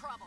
trouble.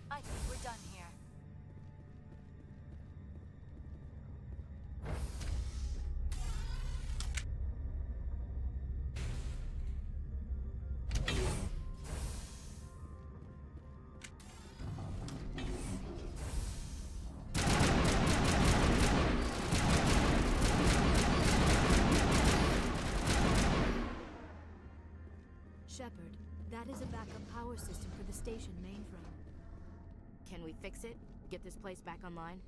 I think we're done here. Shepard, that is a backup power system for the station mainframe. Can we fix it? Get this place back online?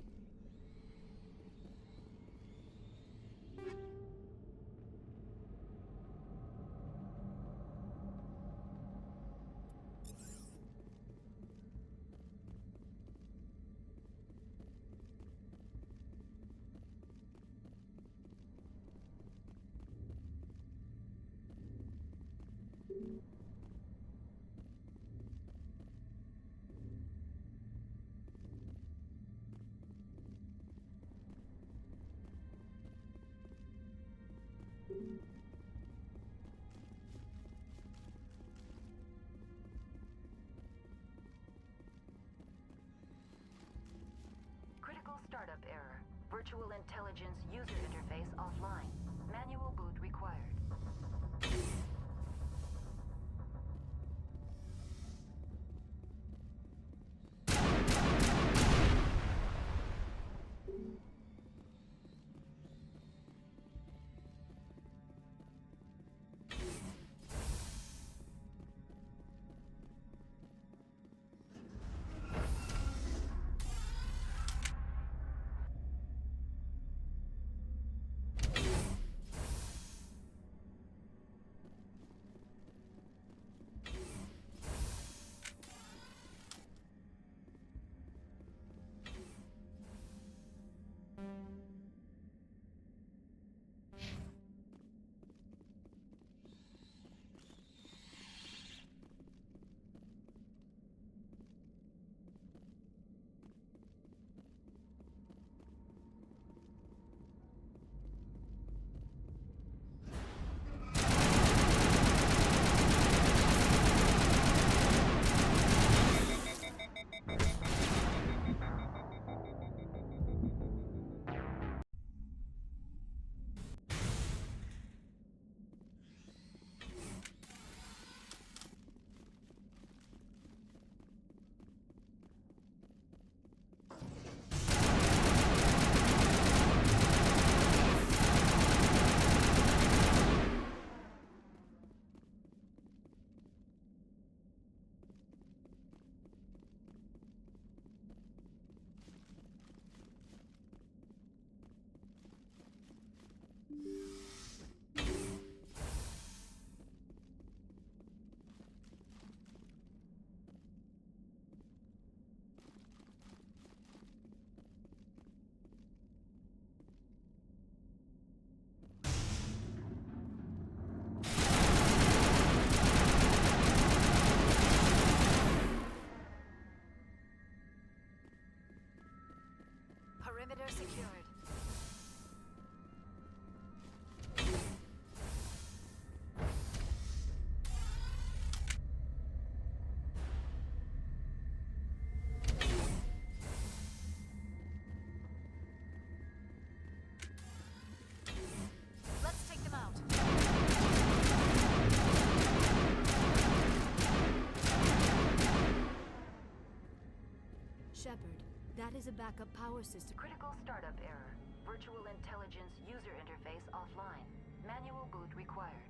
Critical startup error. Virtual intelligence user interface offline. Manual boot required. Perimeter secured. Let's take them out. Shepard, that is a backup power system. Critical startup error. Virtual intelligence user interface offline. Manual boot required.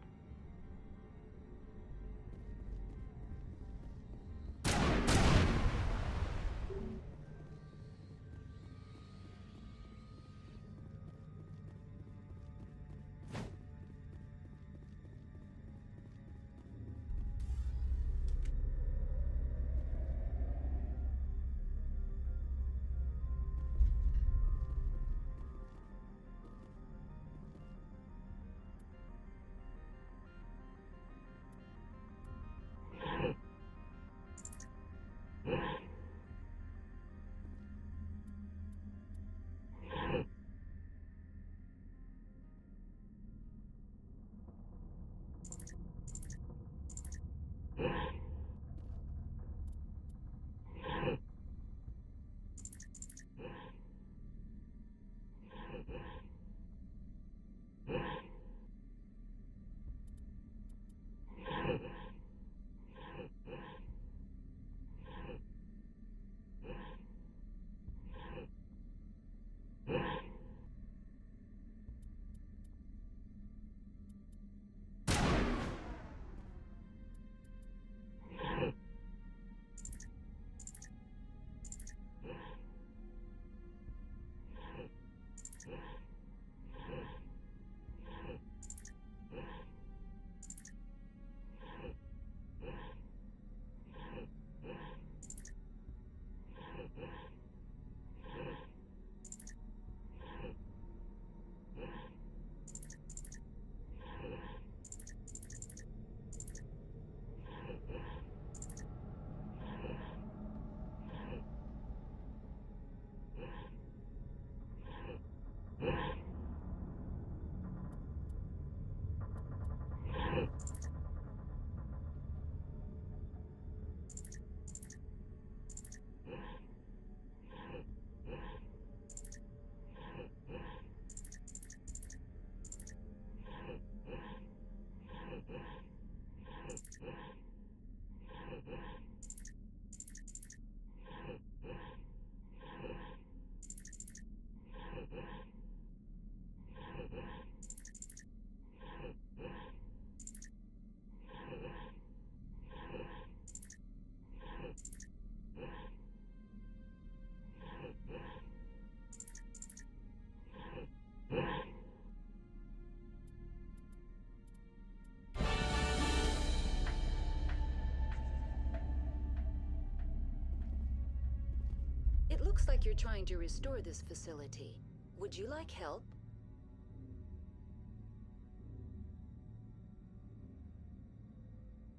It looks like you're trying to restore this facility. Would you like help?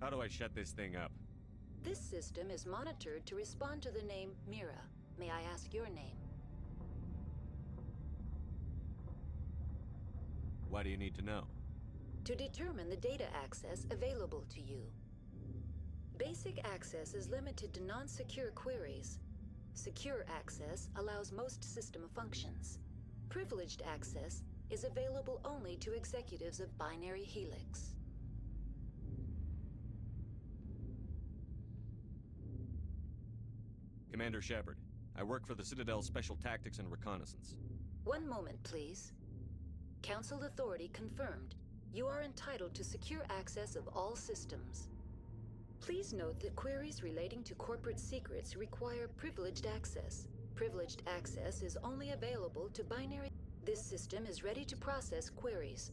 How do I shut this thing up? This system is monitored to respond to the name Mira. May I ask your name? Why do you need to know? To determine the data access available to you. Basic access is limited to non-secure queries. Secure access allows most system functions. Privileged access is available only to executives of Binary Helix. Commander Shepard, I work for the Citadel Special Tactics and Reconnaissance. One moment, please. Council authority confirmed. You are entitled to secure access of all systems. Please note that queries relating to corporate secrets require privileged access. Privileged access is only available to Binary. This system is ready to process queries.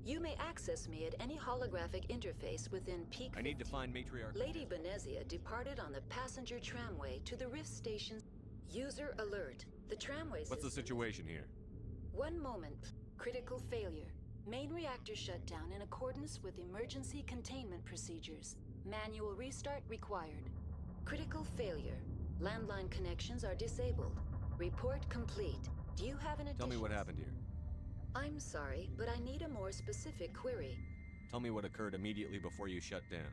You may access me at any holographic interface within Peak 15. I need to find Matriarch. Lady Benezia departed on the passenger tramway to the Rift Station. User alert. The tramway What's the system situation here? One moment. Critical failure. Main reactor shut down in accordance with emergency containment procedures. Manual restart required. Critical failure. Landline connections are disabled. Report complete. Do you have an addition? Tell me what happened here. I'm sorry, but I need a more specific query. Tell me what occurred immediately before you shut down.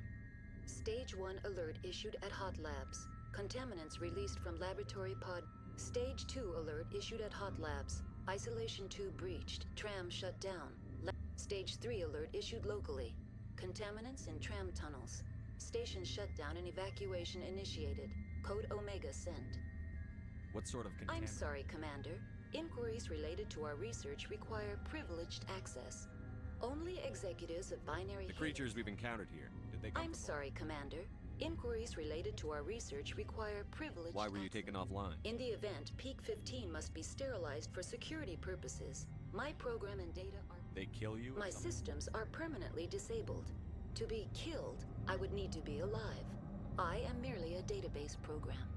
Stage 1 alert issued at Hot Labs. Contaminants released from laboratory pod. Stage 2 alert issued at Hot Labs. Isolation 2 breached. Tram shut down. Stage 3 alert issued locally. Contaminants in tram tunnels. Station shut down and evacuation initiated. Code Omega sent. What sort of I'm contaminant? sorry, Commander. Inquiries related to our research require privileged access. Only executives of binary The creatures we've encountered here, did they come I'm from- sorry, Commander. Inquiries related to our research require privileged Why were you access. taken offline? In the event, Peak 15 must be sterilized for security purposes. My program and data are... They kill you? My systems are permanently disabled. To be killed, I would need to be alive. I am merely a database program.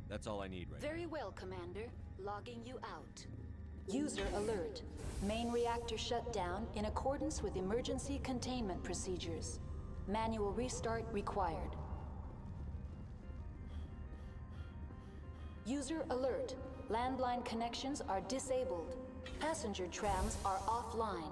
That's all I need right Very well, Commander. Logging you out. User alert. Main reactor shut down in accordance with emergency containment procedures. Manual restart required. User alert. Landline connections are disabled. Passenger trams are offline.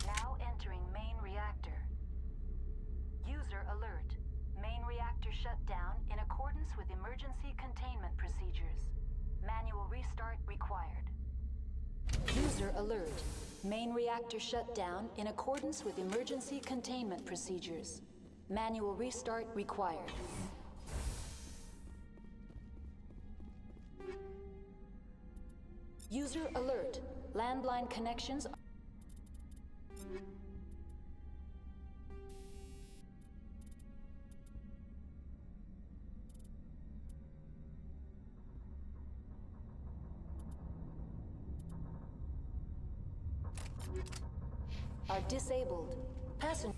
Now entering main reactor. User alert. Main reactor shut down in accordance with emergency containment procedures. Manual restart required. User alert. Main reactor shut down in accordance with emergency containment procedures. Manual restart required. User alert. Landline connections. Are disabled. Passenger.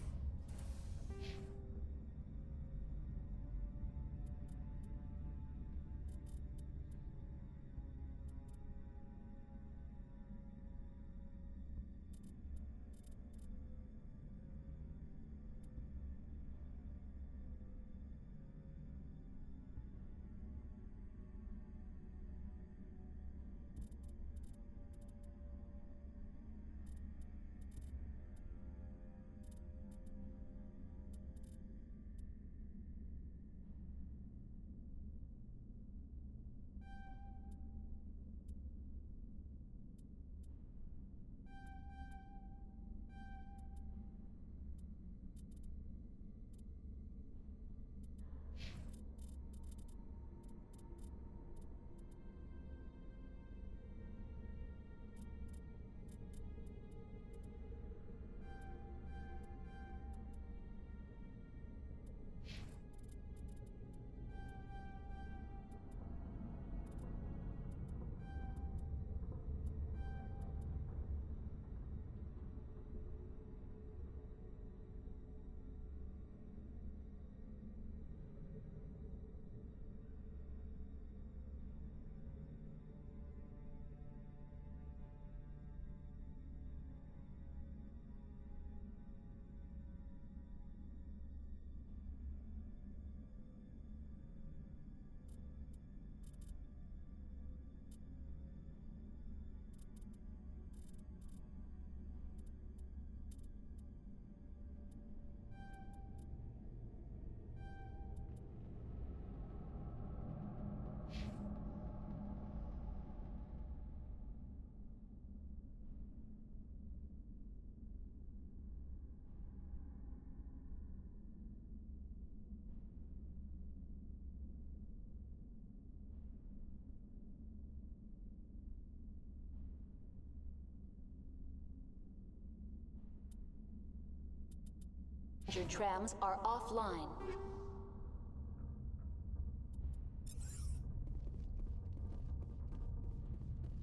Trams are offline.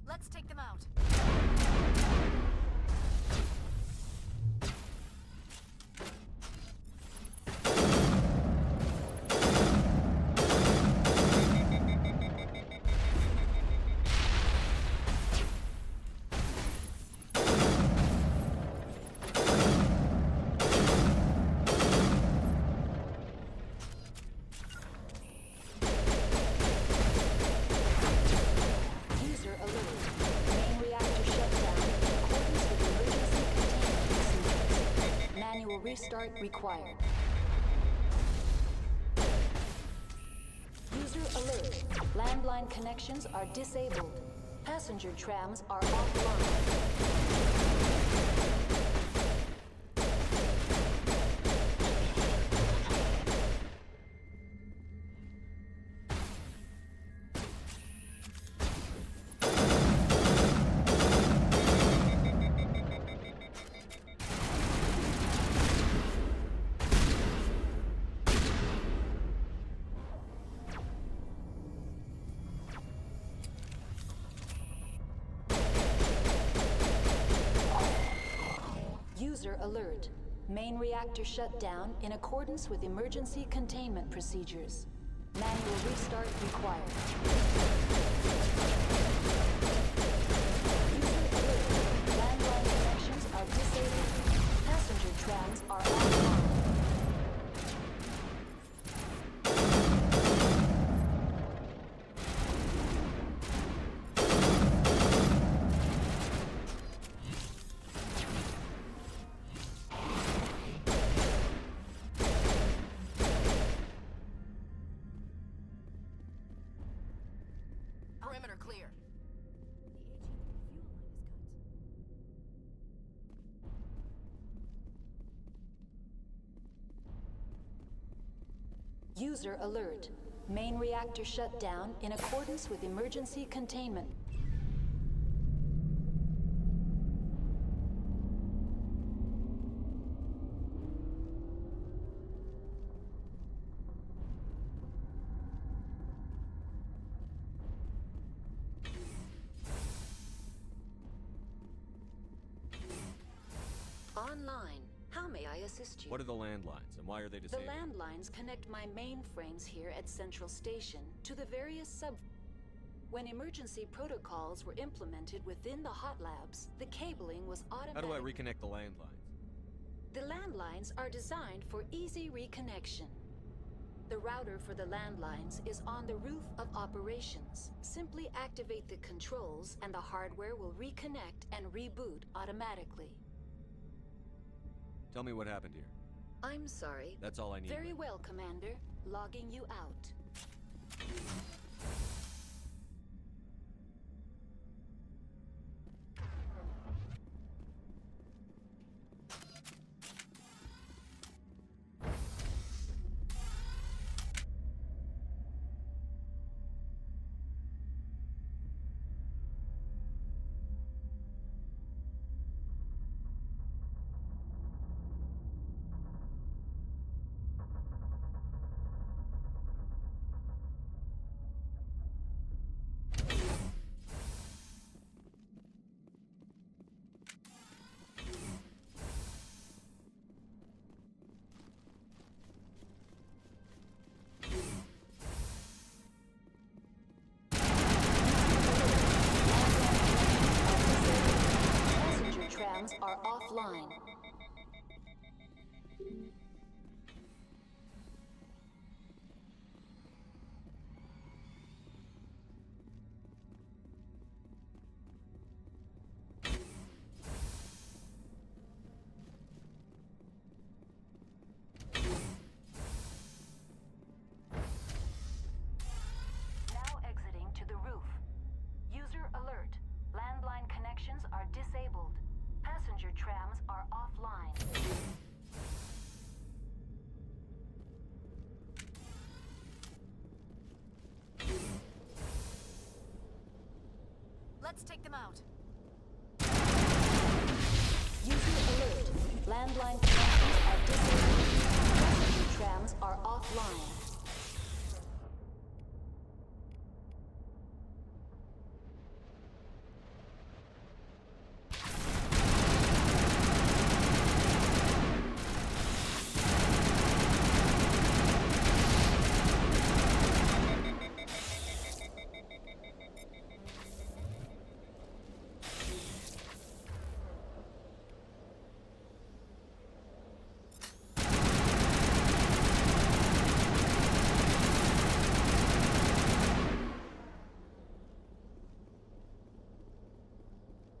Let's take them out. User alert. Main reactor shut down in accordance with emergency containment procedures. Manual restart required. User alert. Landline connections are disabled. Passenger trams are offline. User alert. Main reactor shut down in accordance with emergency containment procedures. Manual restart required. User alert. Landline connections are disabled. Passenger trams are offline. Perimeter clear. User alert. Main reactor shut down in accordance with emergency containment. Online. How may I assist you? What are the landlines, and why are they The disabled? landlines connect my mainframes here at Central Station to the various sub... When emergency protocols were implemented within the hot labs, the cabling was How automatic. do I reconnect the landlines? The landlines are designed for easy reconnection. The router for the landlines is on the roof of operations. Simply activate the controls and the hardware will reconnect and reboot automatically. Tell me what happened here. I'm sorry. That's all I need. Very well, Commander. Logging you out. Trams are offline. Now exiting to the roof. User alert. Landline connections are disabled. Passenger trams are offline. Let's take them out. User alert. Landline connections are disabled. Passenger trams are offline.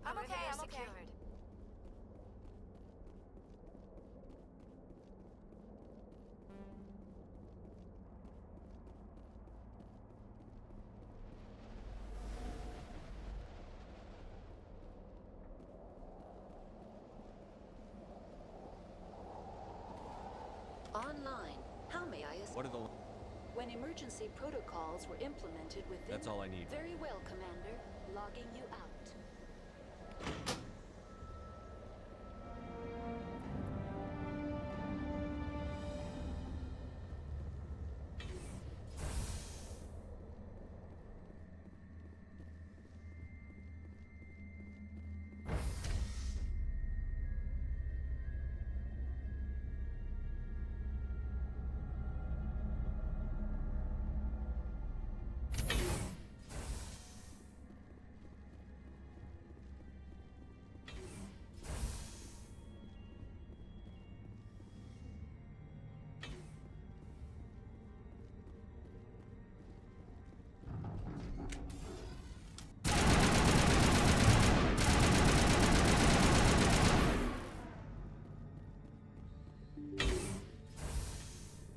I'm okay, I'm okay. What are the... When emergency protocols were implemented within... That's all I need. Very well, Commander. Logging you out.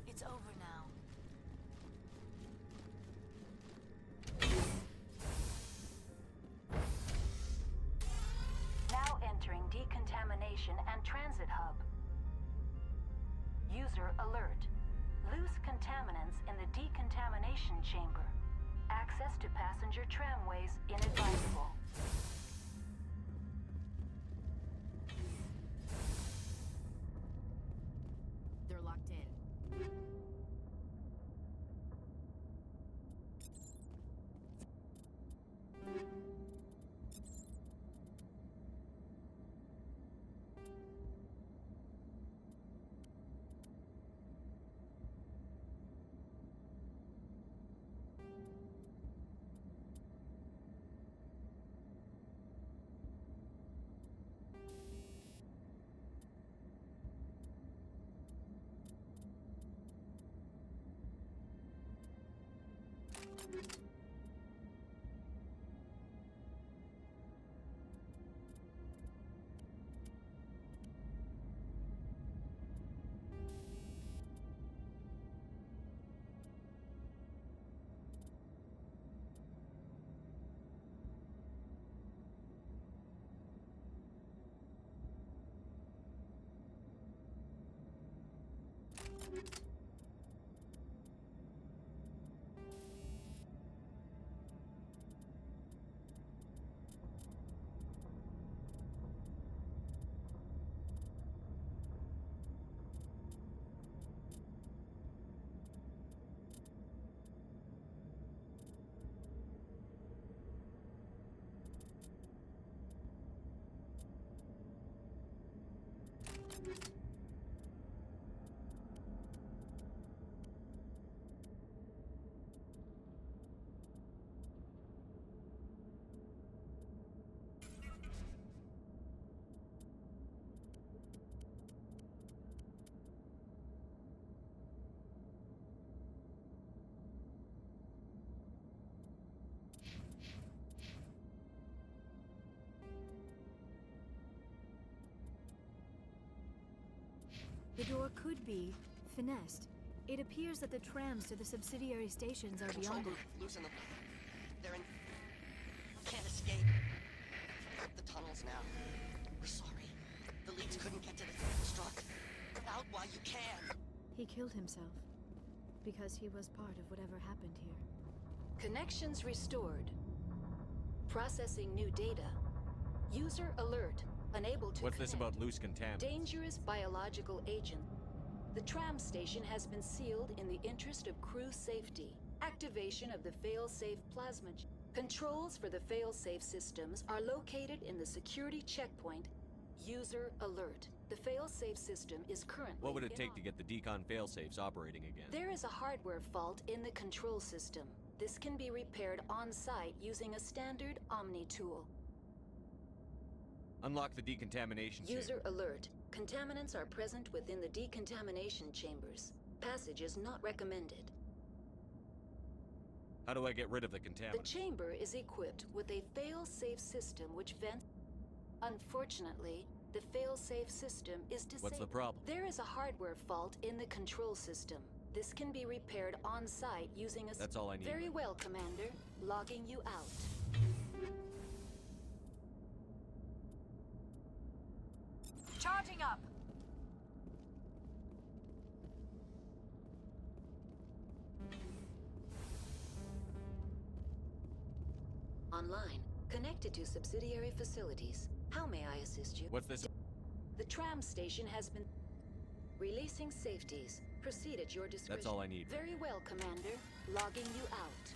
It's over now. Now entering decontamination and transit hub. User alert. Loose contaminants in the decontamination chamber. Access to passenger tramways inadvisable. They're locked in. The door could be finessed. It appears that the trams to the subsidiary stations are Control beyond group, it. loosen them. They're in... Can't escape. The tunnels now. We're sorry. The leads couldn't get to the struck. Out while you can. He killed himself because he was part of whatever happened here. Connections restored. Processing new data. User alert. Unable to What's this connect. about loose contaminants? Dangerous biological agent. The tram station has been sealed in the interest of crew safety. Activation of the fail-safe plasma. Controls for the fail-safe systems are located in the security checkpoint. User alert. The fail-safe system is currently... What would it take to get the decon failsafes operating again? There is a hardware fault in the control system. This can be repaired on-site using a standard Omni tool. Unlock the decontamination chamber. User alert. Contaminants are present within the decontamination chambers. Passage is not recommended. How do I get rid of the The contaminants? chamber is equipped with a fail-safe system which vents... Unfortunately, the fail-safe system is disabled. What's the problem? There is a hardware fault in the control system. This can be repaired on-site using a... That's all I need. Very well, Commander. Logging you out. Charging up. online, connected to subsidiary facilities. How may I assist you? What's this? The tram station has been releasing safeties. Proceed at your discretion. That's all I need. Very well, Commander. Logging you out.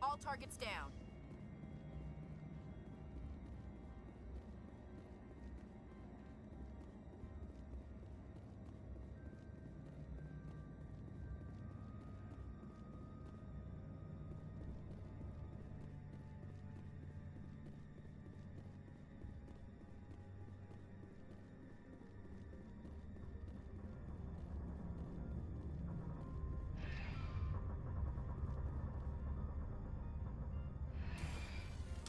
All targets down.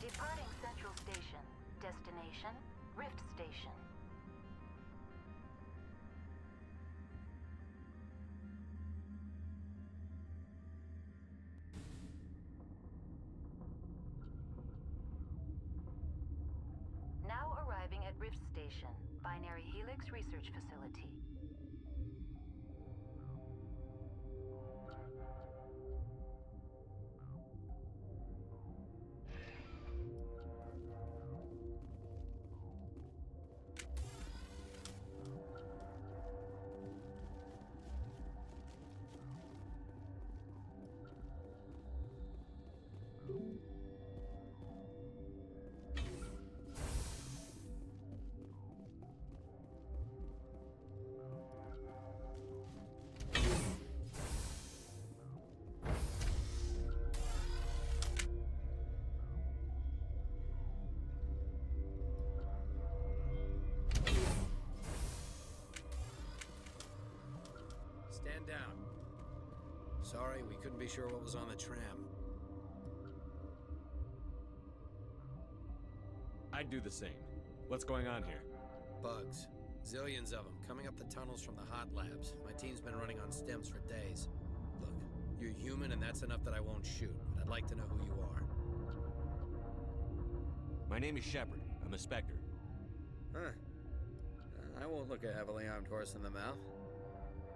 Departing Central Station. Destination, Rift Station. Now arriving at Rift Station, Binary Helix Research Facility. Stand down. Sorry, we couldn't be sure what was on the tram. I'd do the same. What's going on here? Bugs. Zillions of them, coming up the tunnels from the hot labs. My team's been running on stems for days. Look, you're human and that's enough that I won't shoot. But I'd like to know who you are. My name is Shepard. I'm a Spectre. Huh. I won't look a heavily armed horse in the mouth.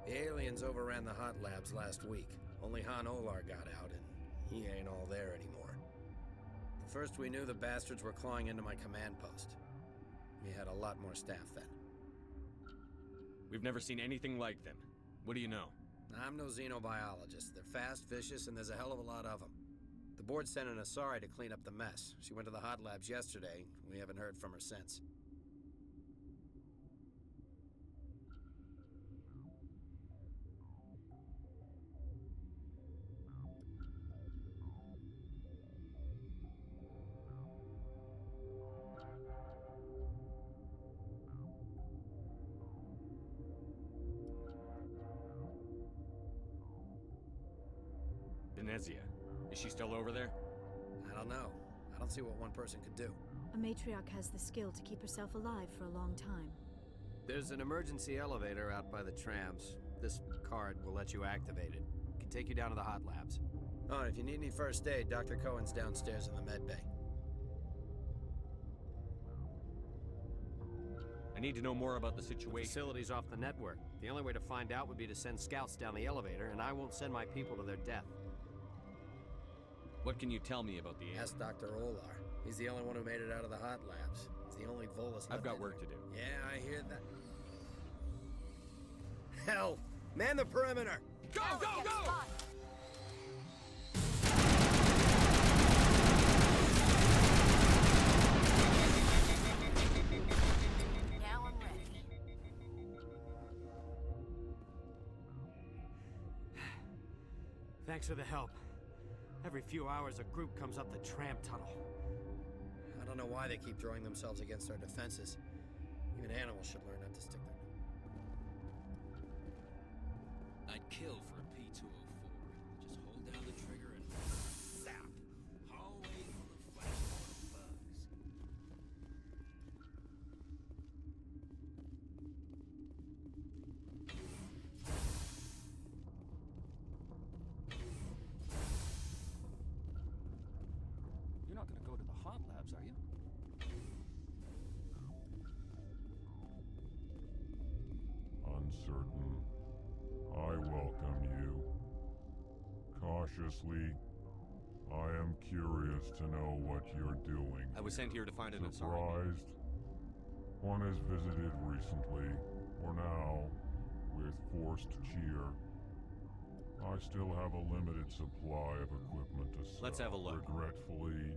The aliens overran the hot labs last week. Only Han Olar got out, and he ain't all there anymore. The first we knew, the bastards were clawing into my command post. We had a lot more staff then. We've never seen anything like them. What do you know? I'm no xenobiologist. They're fast, vicious, and there's a hell of a lot of them. The board sent an Asari to clean up the mess. She went to the hot labs yesterday. We haven't heard from her since. Venezia. Is she still over there? I don't know. I don't see what one person could do. A matriarch has the skill to keep herself alive for a long time. There's an emergency elevator out by the trams. This card will let you activate it. It can take you down to the hot labs. Oh, and if you need any first aid, Dr. Cohen's downstairs in the med bay. I need to know more about the The situation. facility's off the network. The only way to find out would be to send scouts down the elevator, and I won't send my people to their death. What can you tell me about the aliens? Ask Dr. Olar. He's the only one who made it out of the hot labs. He's the only Volus I've left got in work there. to do. Yeah, I hear that. Hell! Man the perimeter! Go, go, go! Now I'm ready. Thanks for the help. Every few hours, a group comes up the tram tunnel. I don't know why they keep throwing themselves against our defenses. Even animals should learn not to stick their... I'd kill for a P-205. not gonna go to the hot labs, are you? Uncertain. I welcome you. Cautiously, I am curious to know what you're doing. I was sent here to find an Asari. Surprised? One has visited recently, for now, with forced cheer. I still have a limited supply of equipment to sell. Let's have a look. Regretfully,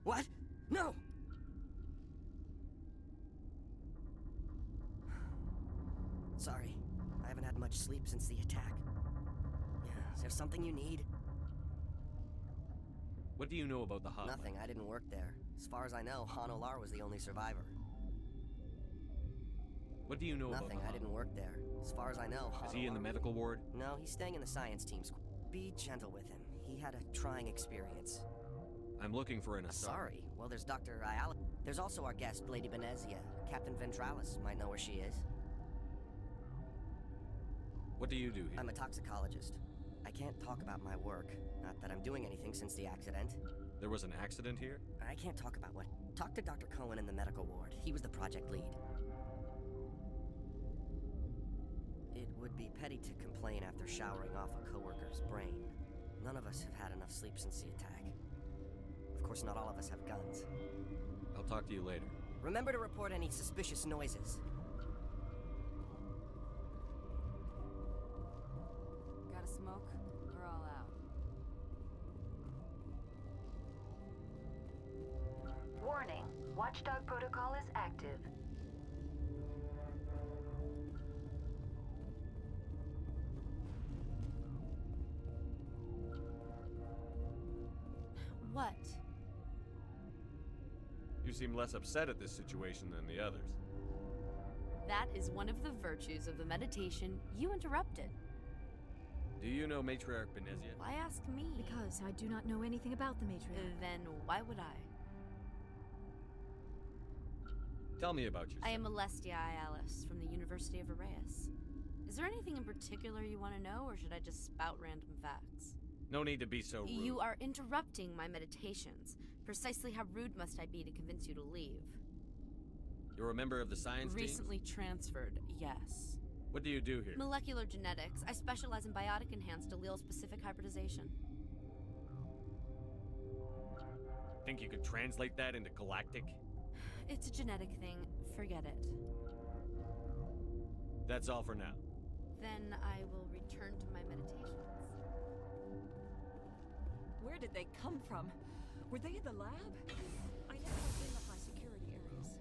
What? No! Sorry, I haven't had much sleep since the attack. Is there something you need? What do you know about the hub? Nothing, I didn't work there. As far as I know, Han Olar was the only survivor. What do you know about Nothing, the I hub? didn't work there. As far as I know, Han Is he in the Olar- medical ward? No, he's staying in the science team's. Be gentle with him. He had a trying experience. I'm looking for an Asari. Sorry. Well, there's Dr. Ayala. There's also our guest, Lady Benezia. Captain Ventralis might know where she is. What do you do here? I'm a toxicologist. I can't talk about my work. Not that I'm doing anything since the accident. There was an accident here? I can't talk about what. Talk to Dr. Cohen in the medical ward. He was the project lead. It would be petty to complain after showering off a coworker's brain. None of us have had enough sleep since the attack. Of course, not all of us have guns. I'll talk to you later. Remember to report any suspicious noises. Got a smoke? We're all out. Warning, Watchdog protocol is active. What? You seem less upset at this situation than the others. That is one of the virtues of the meditation you interrupted. Do you know Matriarch Benezia? Why ask me? Because I do not know anything about the matriarch. Then why would I? Tell me about yourself. I am Alestia Alice from the University of Arraeus. Is there anything in particular you want to know, or should I just spout random facts? No need to be so rude. You are interrupting my meditations. Precisely how rude must I be to convince you to leave? You're a member of the science team? Recently transferred, yes. What do you do here? Molecular genetics. I specialize in biotic-enhanced allele-specific hybridization. Think you could translate that into galactic? It's a genetic thing. Forget it. That's all for now. Then I will return to my meditations. Where did they come from? Were they in the lab? I never went in the high security areas.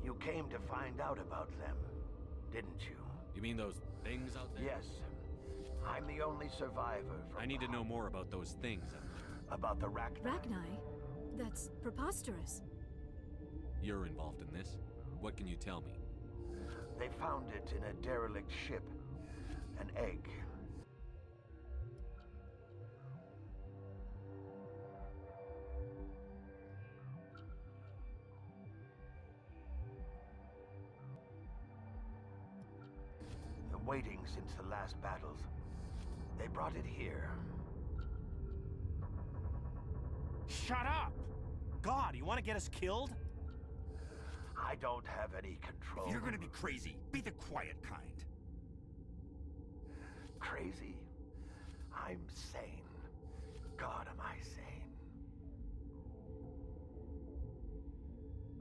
You came to find out about them, didn't you? You mean those things out there? Yes. I'm the only survivor from... I need to know more about those things out there. About the Rachni. Rachni? That's preposterous. You're involved in this. What can you tell me? They found it in a derelict ship. An egg. Waiting since the last battles. They brought it here. Shut up! God, you want to get us killed? I don't have any control. If you're gonna be crazy, be the quiet kind. Crazy? I'm sane. God, am I sane?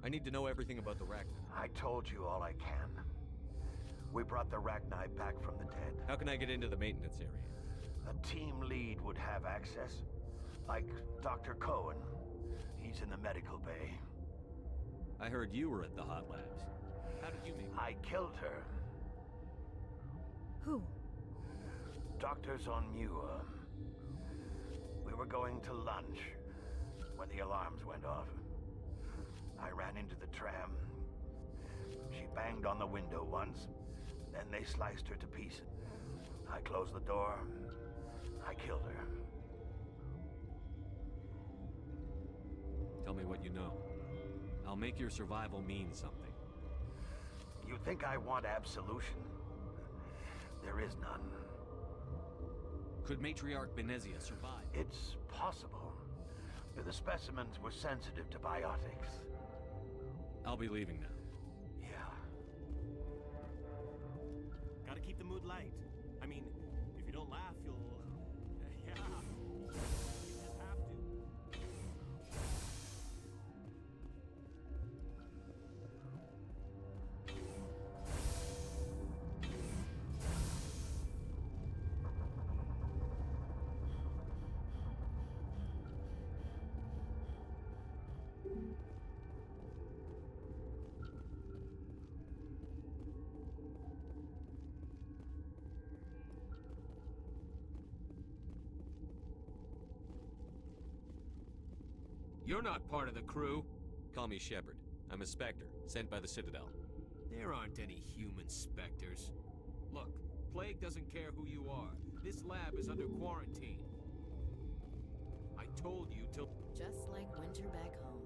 I need to know everything about the Rachni. I told you all I can. We brought the Rachni back from the dead. How can I get into the maintenance area? A team lead would have access. Like Dr. Cohen. He's in the medical bay. I heard you were at the hot labs. How did you meet? I killed her. Who? Doctors on Muir. We were going to lunch when the alarms went off. I ran into the tram. She banged on the window once. Then they sliced her to pieces. I closed the door. I killed her. Tell me what you know. I'll make your survival mean something. You think I want absolution? There is none. Could Matriarch Benezia survive? It's possible. The specimens were sensitive to biotics. I'll be leaving now. Gotta keep the mood light. I mean, if you don't laugh, you'll... yeah. You just have to. You're not part of the crew. Call me Shepard. I'm a Spectre, sent by the Citadel. There aren't any human Spectres. Look, Plague doesn't care who you are. This lab is under quarantine. I told you to... Just like winter back home.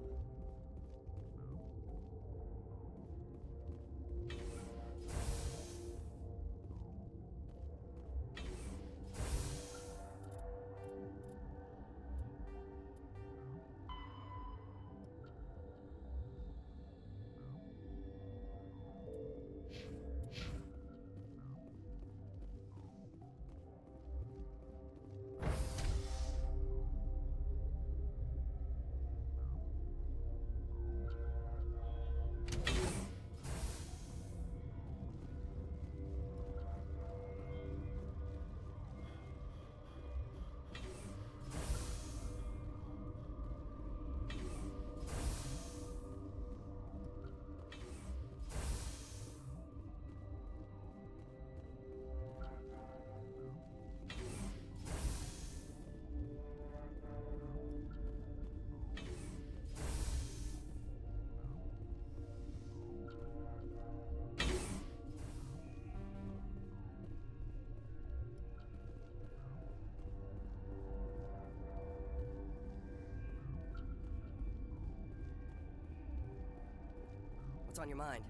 what's on your mind.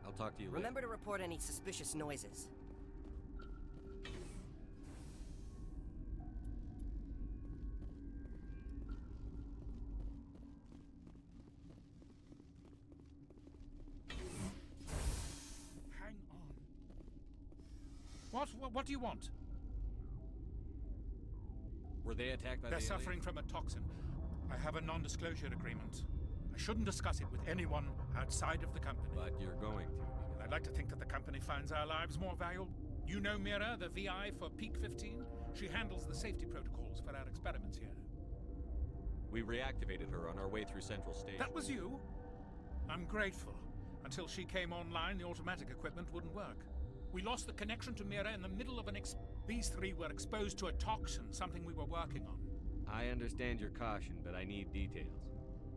I'll talk to you later. Remember to report any suspicious noises. Hang on. What do you want? Were they attacked by They're the suffering from a toxin. I have a non-disclosure agreement. I shouldn't discuss it with anyone outside of the company. But you're going to. I'd like to think that the company finds our lives more valuable. You know Mira, the VI for Peak 15? She handles the safety protocols for our experiments here. We reactivated her on our way through Central Station. That was you? I'm grateful. Until she came online, the automatic equipment wouldn't work. We lost the connection to Mira in the middle of an These three were exposed to a toxin, something we were working on. I understand your caution, but I need details.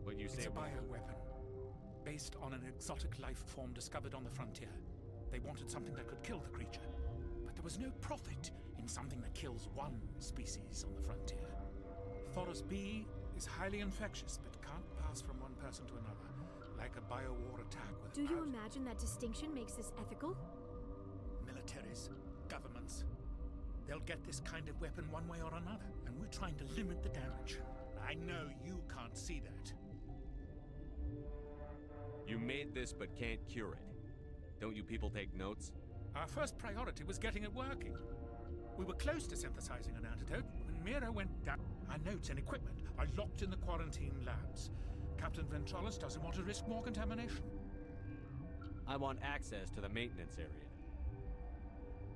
What you say It's a about... bioweapon. Based on an exotic life form discovered on the frontier. They wanted something that could kill the creature. But there was no profit in something that kills one species on the frontier. Thoros B is highly infectious, but can't pass from one person to another. Like a biowar attack with Do you imagine that distinction makes this ethical? Militaries, governments. They'll get this kind of weapon one way or another, and we're trying to limit the damage. I know you can't see that. You made this but can't cure it. Don't you people take notes? Our first priority was getting it working. We were close to synthesizing an antidote when Mira went down. Our notes and equipment are locked in the quarantine labs. Captain Ventralis doesn't want to risk more contamination. I want access to the maintenance area.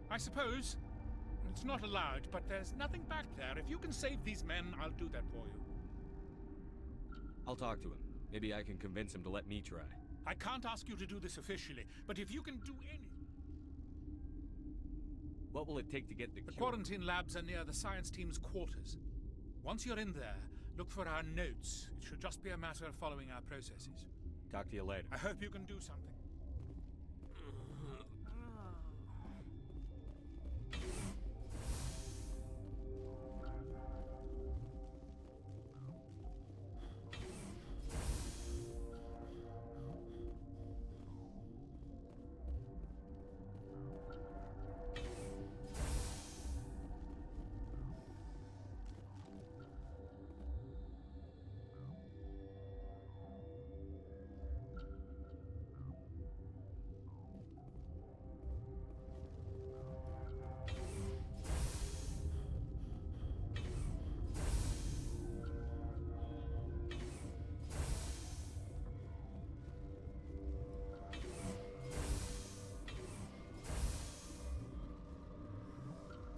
I suppose. It's not allowed, but there's nothing back there. If you can save these men, I'll do that for you. I'll talk to him. Maybe I can convince him to let me try. I can't ask you to do this officially, but if you can do any... What will it take to get the The cure? quarantine labs are near the science team's quarters. Once you're in there, look for our notes. It should just be a matter of following our processes. Talk to you later. I hope you can do something.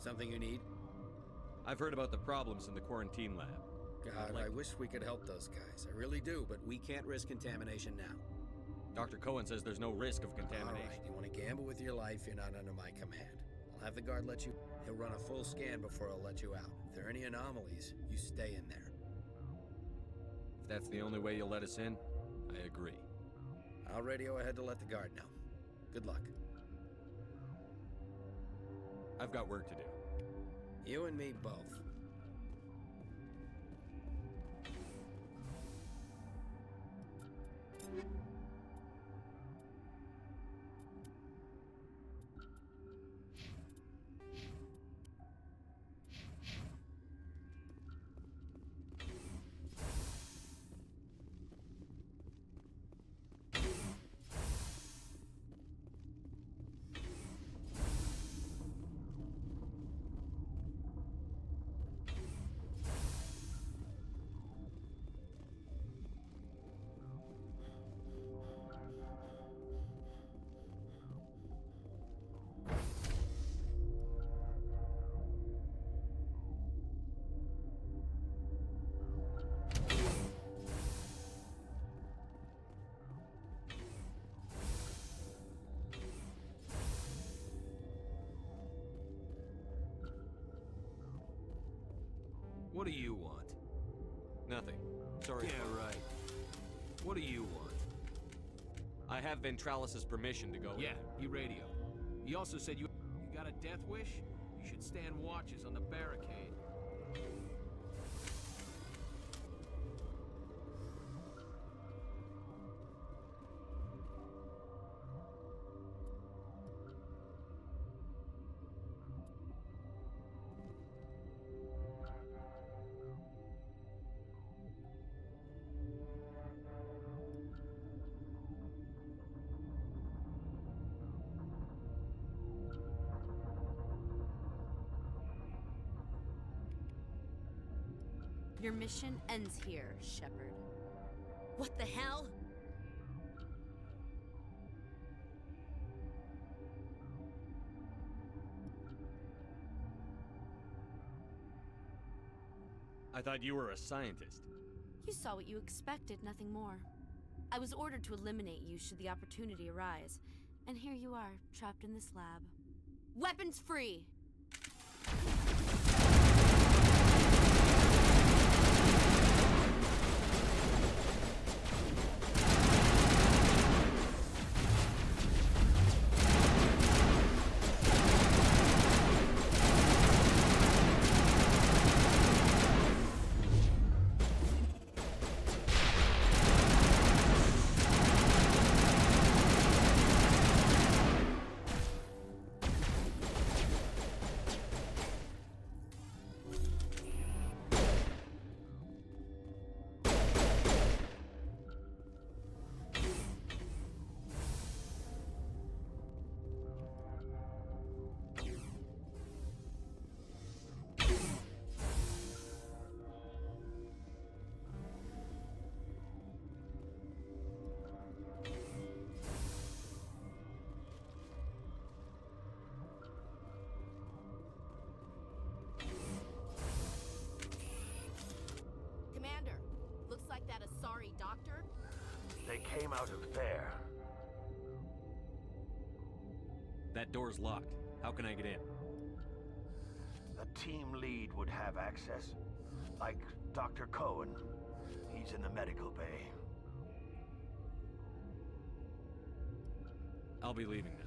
Something you need? I've heard about the problems in the quarantine lab. God, I wish we could help those guys. I really do, but we can't risk contamination now. Dr. Cohen says there's no risk of contamination. All right, you want to gamble with your life, you're not under my command. I'll have the guard let you... He'll run a full scan before I'll let you out. If there are any anomalies, you stay in there. If that's the only way you'll let us in, I agree. I'll radio ahead to let the guard know. Good luck. I've got work to do. You and me both. What do you want? Nothing. Sorry. Yeah, right. What do you want? I have Ventralis' permission to go in. Yeah, he radioed. He also said you got a death wish? You should stand watches on the barricade. Your mission ends here, Shepard. What the hell? I thought you were a scientist. You saw what you expected, nothing more. I was ordered to eliminate you should the opportunity arise. And here you are, trapped in this lab. Weapons free! Commander, looks like that Asari doctor. They came out of there. That door's locked. How can I get in? A team lead would have access. Like Dr. Cohen. He's in the medical bay. I'll be leaving now.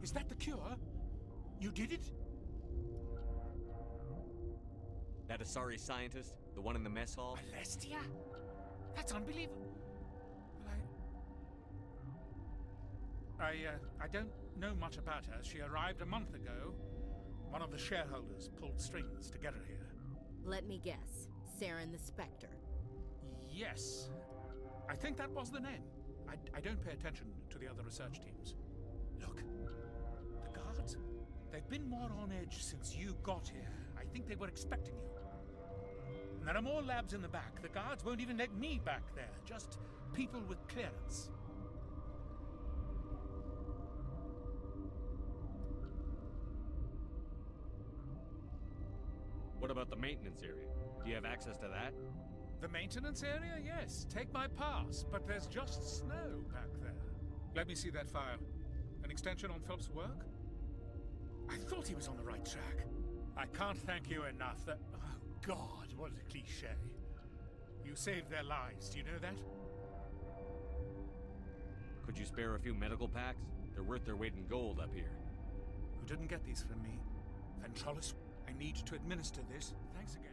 Is that the cure? You did it? That Asari scientist? The one in the mess hall? Celestia? That's unbelievable. Well, I don't know much about her. She arrived a month ago. One of the shareholders pulled strings to get her here. Let me guess. Saren the Spectre. Yes. I think that was the name. I don't pay attention to the other research teams. Look, the guards, they've been more on edge since you got here. I think they were expecting you. And there are more labs in the back. The guards won't even let me back there. Just people with clearance. What about the maintenance area? Do you have access to that? The maintenance area? Yes. Take my pass. But there's just snow back there. Let me see that file. An extension on Phelps' work? I thought he was on the right track. I can't thank you enough that... Oh, God, what a cliché. You saved their lives, do you know that? Could you spare a few medical packs? They're worth their weight in gold up here. You didn't get these from me. Ventrolis, I need to administer this. Thanks again.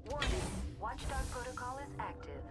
Warning, Watchdog protocol is active.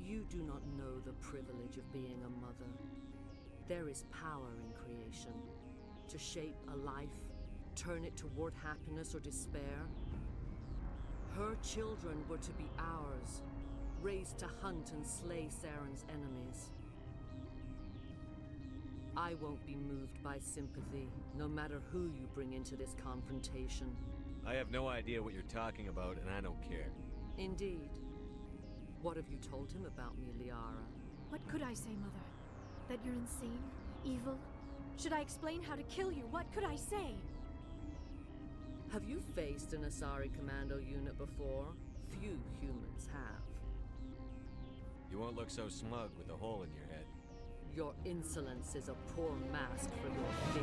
You do not know the privilege of being a mother. There is power in creation. To shape a life, turn it toward happiness or despair. Her children were to be ours, raised to hunt and slay Saren's enemies. I won't be moved by sympathy, no matter who you bring into this confrontation. I have no idea what you're talking about, and I don't care. Indeed. What have you told him about me, Liara? What could I say, Mother? That you're insane? Evil? Should I explain how to kill you? What could I say? Have you faced an Asari commando unit before? Few humans have. You won't look so smug with a hole in your head. Your insolence is a poor mask for your fear.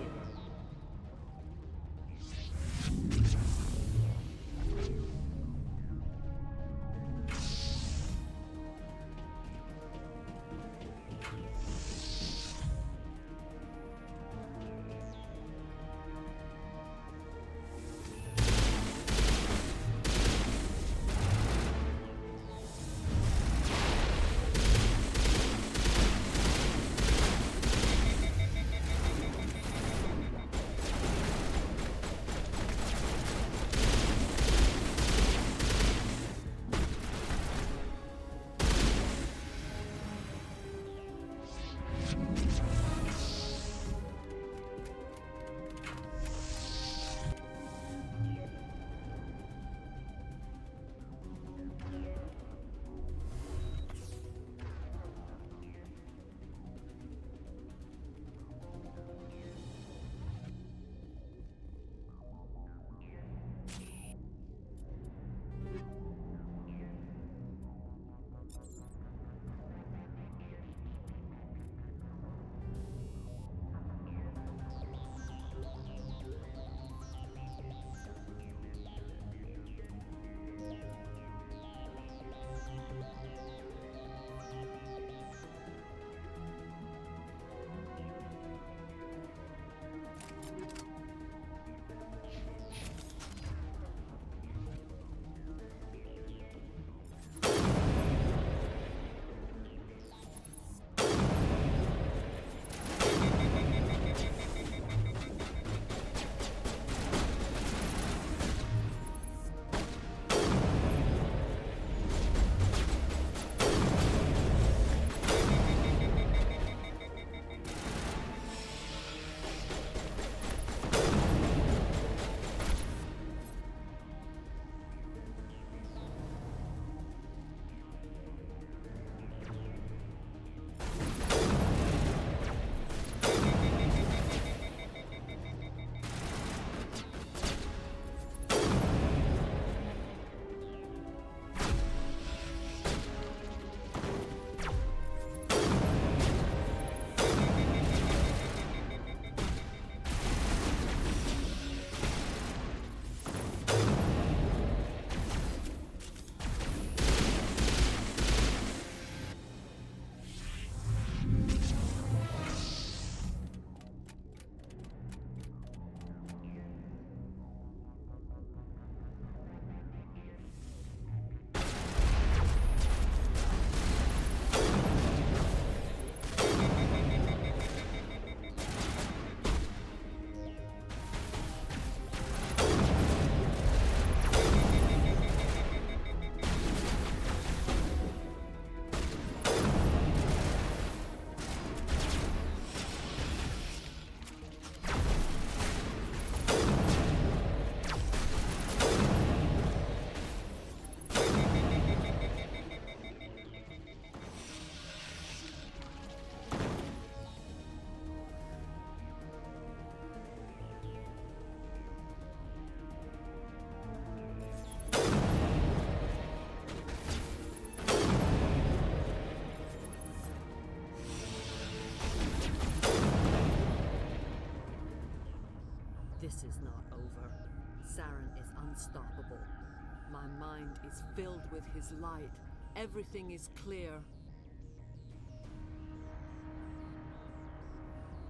This is not over. Saren is unstoppable. My mind is filled with his light. Everything is clear.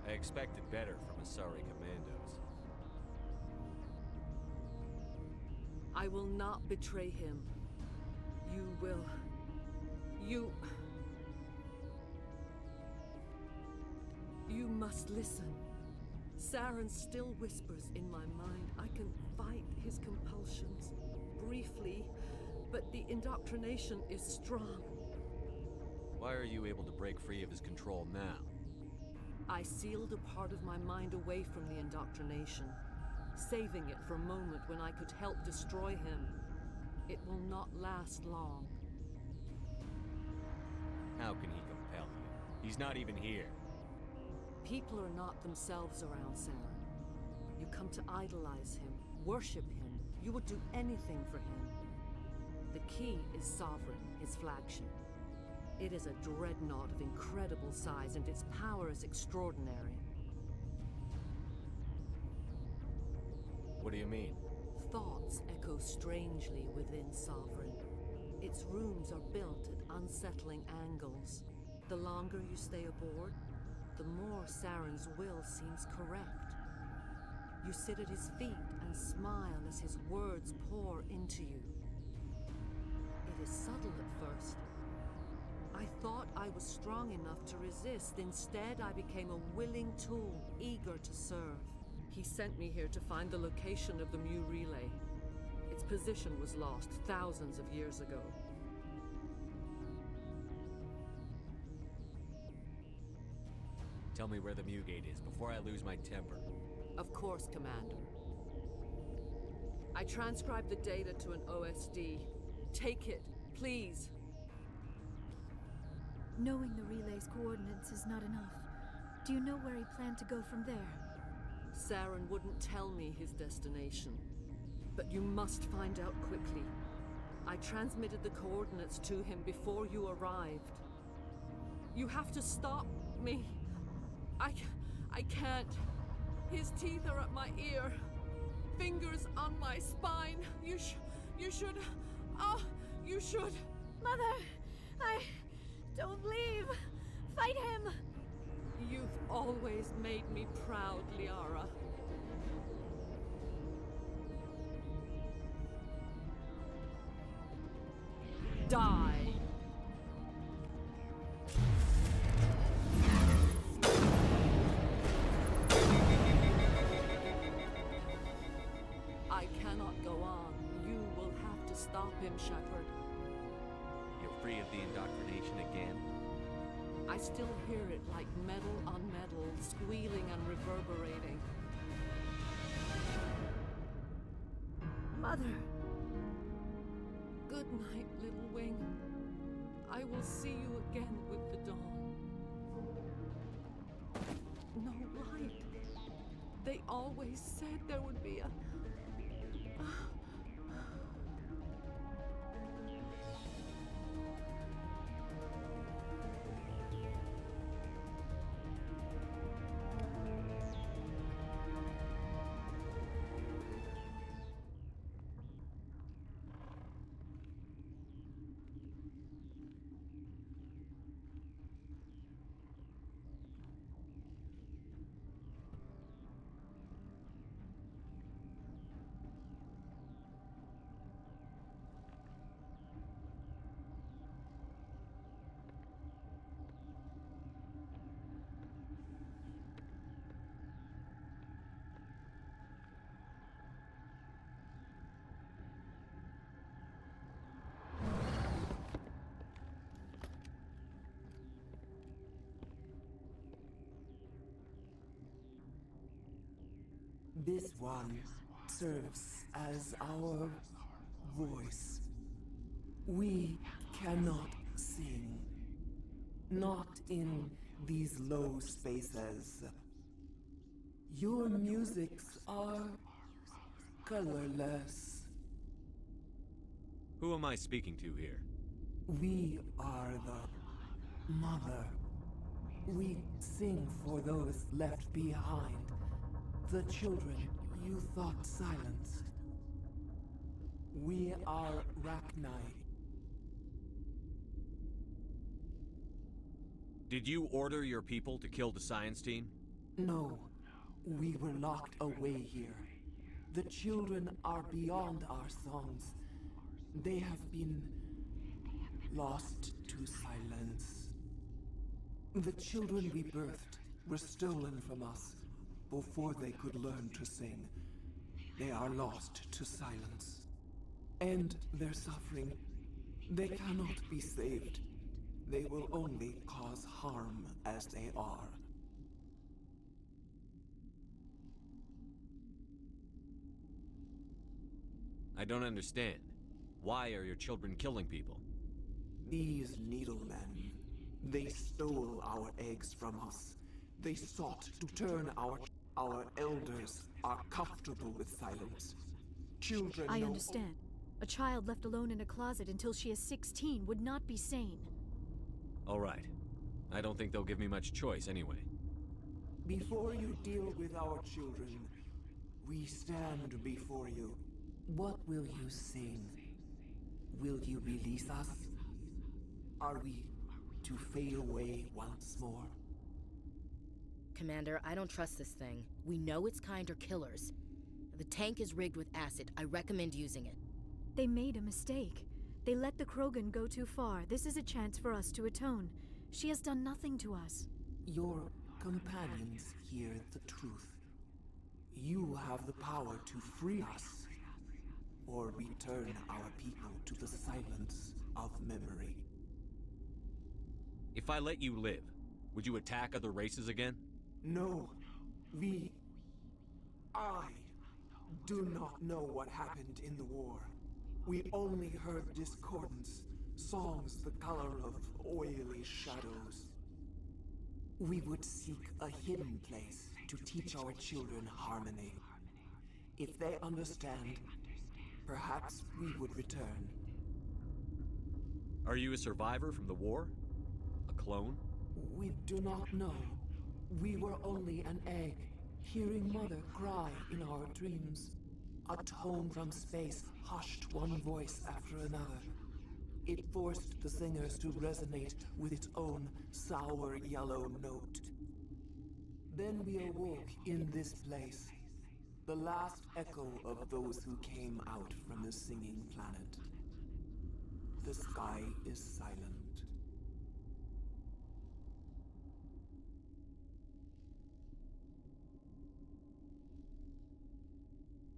I expected better from Asari commandos. I will not betray him. You will... You must listen. Saren still whispers in my mind. I can fight his compulsions, briefly, but the indoctrination is strong. Why are you able to break free of his control now? I sealed a part of my mind away from the indoctrination, saving it for a moment when I could help destroy him. It will not last long. How can he compel you? He's not even here. People are not themselves around Saren. You come to idolize him, worship him. You would do anything for him. The key is Sovereign, his flagship. It is a dreadnought of incredible size, and its power is extraordinary. What do you mean? Thoughts echo strangely within Sovereign. Its rooms are built at unsettling angles. The longer you stay aboard, the more Saren's will seems correct. You sit at his feet and smile as his words pour into you. It is subtle at first. I thought I was strong enough to resist. Instead, I became a willing tool, eager to serve. He sent me here to find the location of the Mu relay. Its position was lost thousands of years ago. Tell me where the Mu gate is before I lose my temper. Of course, Commander. I transcribed the data to an OSD. Take it, please. Knowing the relay's coordinates is not enough. Do you know where he planned to go from there? Saren wouldn't tell me his destination. But you must find out quickly. I transmitted the coordinates to him before you arrived. You have to stop me. I can't. His teeth are at my ear. Fingers on my spine. You should... Oh, you should... Mother, don't leave. Fight him. You've always made me proud, Liara. Die. I cannot go on. You will have to stop him, Shepard. You're free of the indoctrination again? I still hear it like metal on metal, squealing and reverberating. Mother. Good night, little wing. I will see you again with the dawn. No light. They always said there would be a... This one serves as our voice. We cannot sing. Not in these low spaces. Your musics are colorless. Who am I speaking to here? We are the mother. We sing for those left behind. The children you thought silenced. We are Rachni. Did you order your people to kill the science team? No. We were locked away here. The children are beyond our songs. They have been lost to silence. The children we birthed were stolen from us before they could learn to sing. They are lost to silence. And their suffering, they cannot be saved. They will only cause harm as they are. I don't understand. Why are your children killing people? These needlemen, they stole our eggs from us. They sought to turn our elders are comfortable with silence. Children I know- understand. A child left alone in a closet until she is 16 would not be sane. All right. I don't think they'll give me much choice anyway. Before you deal with our children, we stand before you. What will you sing? Will you release us? Are we to fade away once more? Commander, I don't trust this thing. We know its kind are killers. The tank is rigged with acid. I recommend using it. They made a mistake. They let the Krogan go too far. This is a chance for us to atone. She has done nothing to us. Your companions hear the truth. You have the power to free us, or return our people to the silence of memory. If I let you live, would you attack other races again? No, I do not know what happened in the war. We only heard discordance, songs the color of oily shadows. We would seek a hidden place to teach our children harmony. If they understand, perhaps we would return. Are you a survivor from the war? A clone? We do not know. We were only an egg, hearing Mother cry in our dreams. A tone from space hushed one voice after another. It forced the singers to resonate with its own sour yellow note. Then we awoke in this place, the last echo of those who came out from the singing planet. The sky is silent.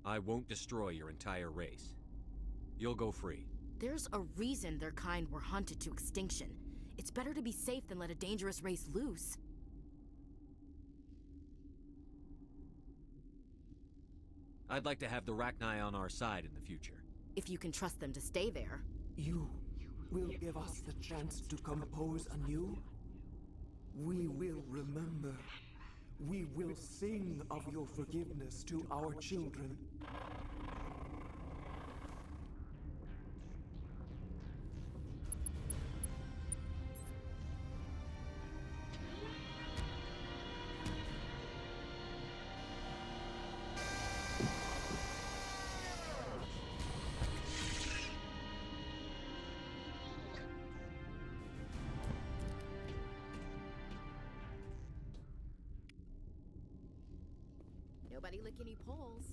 I won't destroy your entire race. You'll go free. There's a reason their kind were hunted to extinction. It's better to be safe than let a dangerous race loose. I'd like to have the Rachni on our side in the future. If you can trust them to stay there. You will give us the chance to compose anew? We will remember. We will sing of your forgiveness to our children. Nobody lick any poles.